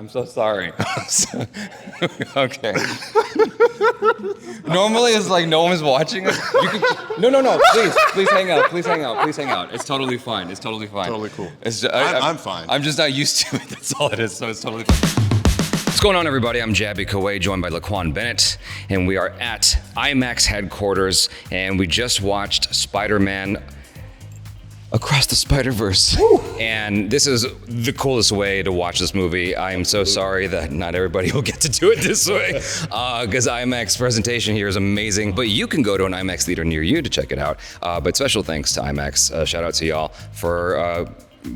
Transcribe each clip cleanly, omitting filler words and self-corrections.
I'm so sorry. Okay. Normally it's like no one's watching us. You can, no. Please hang out. Please hang out. It's totally fine. Totally cool. It's I'm fine. I'm just not used to it. That's all it is. So it's totally fine. What's going on, everybody? I'm Jabby Kaway, joined by LEQUAN Bennett, and we are at IMAX headquarters, and we just watched Spider-Man Across the Spider-Verse. And this is the coolest way to watch this movie. I'm so sorry that not everybody will get to do it this way, because IMAX presentation here is amazing. But you can go to an IMAX theater near you to check it out. But special thanks to IMAX. Shout out to y'all for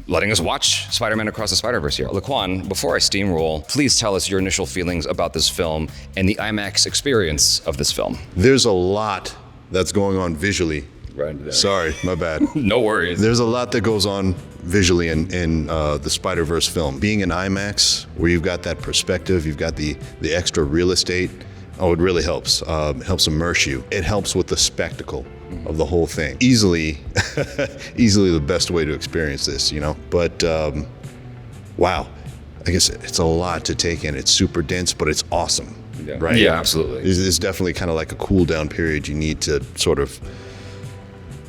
letting us watch Spider-Man Across the Spider-Verse here. LEQUAN, before I steamroll, please tell us your initial feelings about this film and the IMAX experience of this film. There's a lot that's going on visually. Right there. Sorry, my bad. No worries. There's a lot that goes on visually in the Spider-Verse film. Being in IMAX, where you've got that perspective, you've got the extra real estate, it really helps. It helps immerse you. It helps with the spectacle of the whole thing. Easily the best way to experience this, you know? But, wow. I guess it's a lot to take in. It's super dense, but it's awesome, right? Yeah, absolutely. It's definitely kind of like a cool down period you need to sort of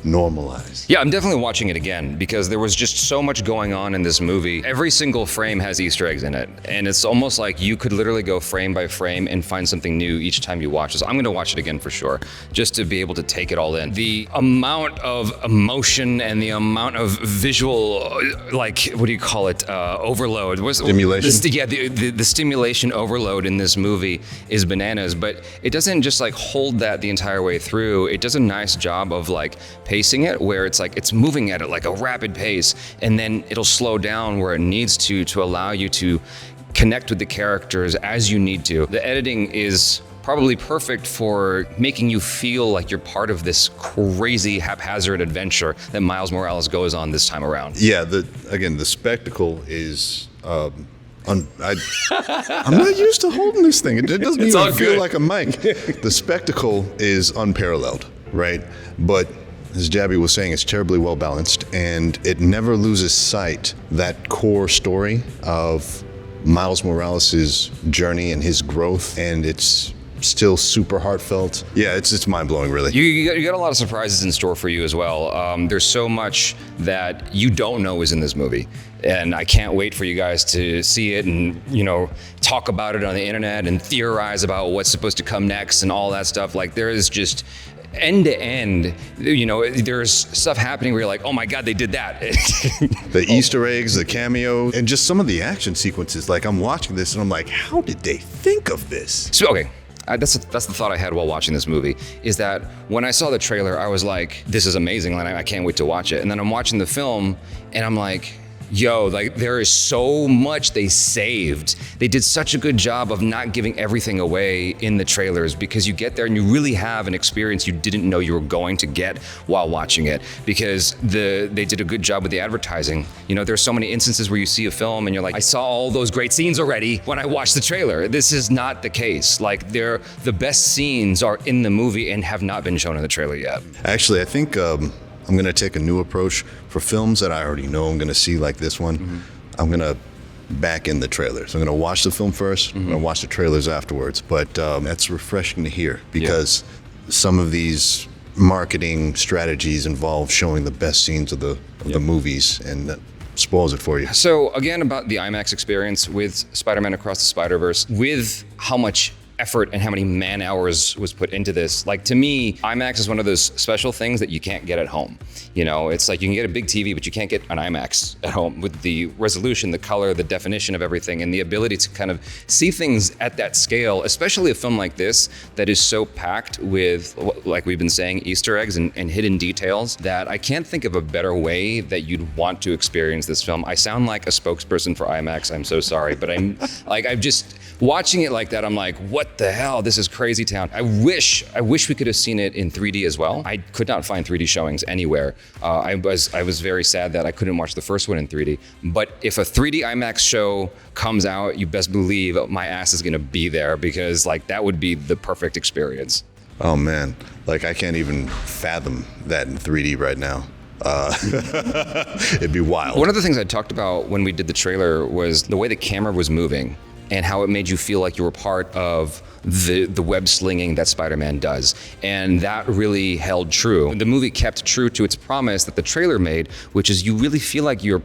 normalize. Yeah, I'm definitely watching it again because there was just so much going on in this movie. Every single frame has Easter eggs in it, and it's almost like you could literally go frame by frame and find something new each time you watch this. I'm gonna watch it again for sure, just to be able to take it all in. The amount of emotion and the amount of visual, like, what do you call it, overload. Stimulation? The stimulation overload in this movie is bananas, but it doesn't just like hold that the entire way through. It does a nice job of like pacing it, where it's like it's moving at it like a rapid pace, and then it'll slow down where it needs to allow you to connect with the characters as you need to. The editing is probably perfect for making you feel like you're part of this crazy haphazard adventure that Miles Morales goes on this time around. Yeah, the spectacle is I'm not used to holding this thing. It doesn't even feel like a mic. The spectacle is unparalleled, right? But as Jabby was saying, it's terribly well balanced, and it never loses sight that core story of Miles Morales' journey and his growth, and it's still super heartfelt. Yeah, it's mind-blowing, really. You got a lot of surprises in store for you as well. There's so much that you don't know is in this movie, and I can't wait for you guys to see it and, you know, talk about it on the internet and theorize about what's supposed to come next and all that stuff. Like, there is just end to end, you know, there's stuff happening where you're like, oh my God, they did that. The Easter eggs, the cameo, and just some of the action sequences. Like, I'm watching this and I'm like, how did they think of this? So, okay. That's the thought I had while watching this movie, is that when I saw the trailer, I was like, this is amazing, and I can't wait to watch it. And then I'm watching the film, and I'm like, yo, like, there is so much they saved. They did such a good job of not giving everything away in the trailers, because you get there and you really have an experience you didn't know you were going to get while watching it, because they did a good job with the advertising. You know, there's so many instances where you see a film and you're like, I saw all those great scenes already when I watched the trailer. This is not the case. Like, the best scenes are in the movie and have not been shown in the trailer yet. Actually, I think I'm going to take a new approach for films that I already know I'm going to see, like this one. Mm-hmm. I'm going to back in the trailers. I'm going to watch the film first, I'm going to watch the trailers afterwards. But that's refreshing to hear, because some of these marketing strategies involve showing the best scenes of the movies, and that spoils it for you. So again, about the IMAX experience with Spider-Man Across the Spider-Verse, with how much effort and how many man hours was put into this. Like, to me, IMAX is one of those special things that you can't get at home. You know, it's like you can get a big TV, but you can't get an IMAX at home with the resolution, the color, the definition of everything, and the ability to kind of see things at that scale, especially a film like this that is so packed with, like we've been saying, Easter eggs and hidden details, that I can't think of a better way that you'd want to experience this film. I sound like a spokesperson for IMAX, I'm so sorry, but I'm just watching it like that, I'm like, what the hell? This is crazy town. I wish we could have seen it in 3D as well. I could not find 3D showings anywhere. I was very sad that I couldn't watch the first one in 3D. But if a 3D IMAX show comes out, you best believe my ass is gonna be there, because like that would be the perfect experience. Oh man, like I can't even fathom that in 3D right now. It'd be wild. One of the things I talked about when we did the trailer was the way the camera was moving. and how it made you feel like you were part of the web slinging that Spider-Man does. And that really held true. The movie kept true to its promise that the trailer made, which is you really feel like you're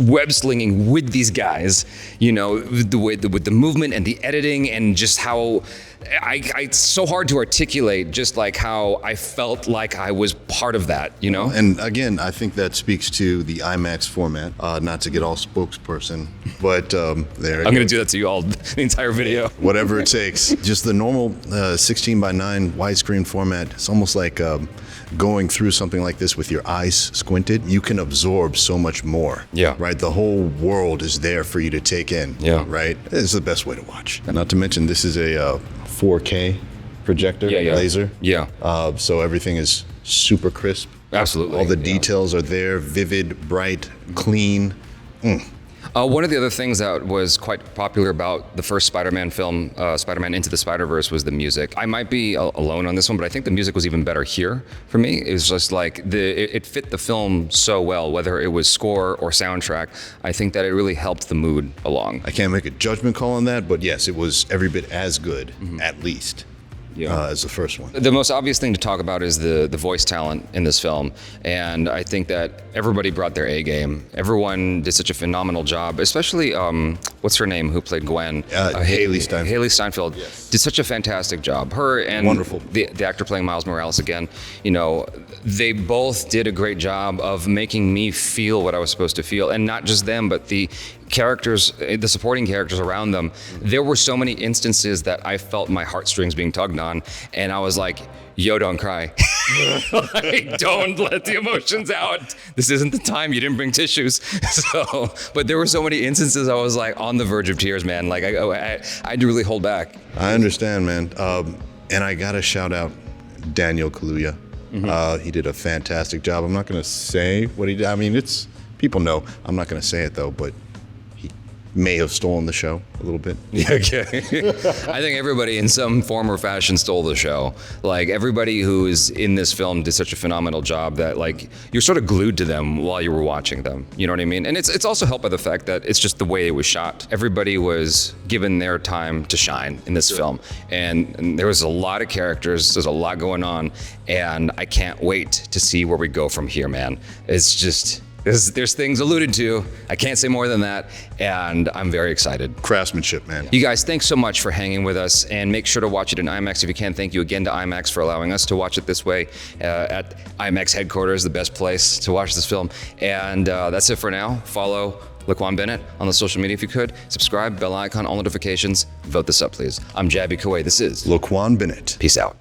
web slinging with these guys, you know, the way with the movement and the editing and just how it's so hard to articulate just like how I felt like I was part of that, you know? And again, I think that speaks to the IMAX format, not to get all spokesperson, but there. I'm going to do that to you all the entire video. Whatever it takes. Just the normal 16:9 widescreen format. It's almost like going through something like this with your eyes squinted. You can absorb so much more. Yeah. Right? The whole world is there for you to take in. Yeah. Right? It's the best way to watch. Not to mention, this is a 4K projector, laser. Yeah. So everything is super crisp. Absolutely. All the details are there, vivid, bright, clean. One of the other things that was quite popular about the first Spider-Man film, Spider-Man Into the Spiderverse, was the music. I might be alone on this one, but I think the music was even better here for me. It was just like, it fit the film so well, whether it was score or soundtrack. I think that it really helped the mood along. I can't make a judgment call on that, but yes, it was every bit as good, at least. As the first one. The most obvious thing to talk about is the voice talent in this film, and I think that everybody brought their A game. Everyone did such a phenomenal job, especially what's her name, who played Gwen? Hailee Steinfeld. Hailee Steinfeld did such a fantastic job. Her and wonderful. The actor playing Miles Morales again, you know, they both did a great job of making me feel what I was supposed to feel, and not just them, but the characters, the supporting characters around them. There were so many instances that I felt my heartstrings being tugged on, and I was like, yo, don't cry. Like, don't let the emotions out. This isn't the time. You didn't bring tissues. So, but there were so many instances I was like on the verge of tears, man. Like I had to really hold back. I understand, man. And I gotta shout out Daniel Kaluuya. He did a fantastic job. I'm not gonna say what he did. I mean, it's people know. I'm not gonna say it though, but may have stolen the show a little bit. Yeah, okay. I think everybody in some form or fashion stole the show. Like everybody who is in this film did such a phenomenal job that like you're sort of glued to them while you were watching them. You know what I mean? And it's also helped by the fact that it's just the way it was shot. Everybody was given their time to shine in this film. And there was a lot of characters, there's a lot going on, and I can't wait to see where we go from here, man. It's just there's things alluded to. I can't say more than that, and I'm very excited. Craftsmanship, man. You guys, thanks so much for hanging with us, and make sure to watch it in IMAX if you can. Thank you again to IMAX for allowing us to watch it this way at IMAX headquarters, the best place to watch this film. And that's it for now. Follow LEQUAN BENNETT on the social media if you could. Subscribe, bell icon, all notifications. Vote this up, please. I'm Jabby Kuwait. This is LEQUAN BENNETT. Peace out.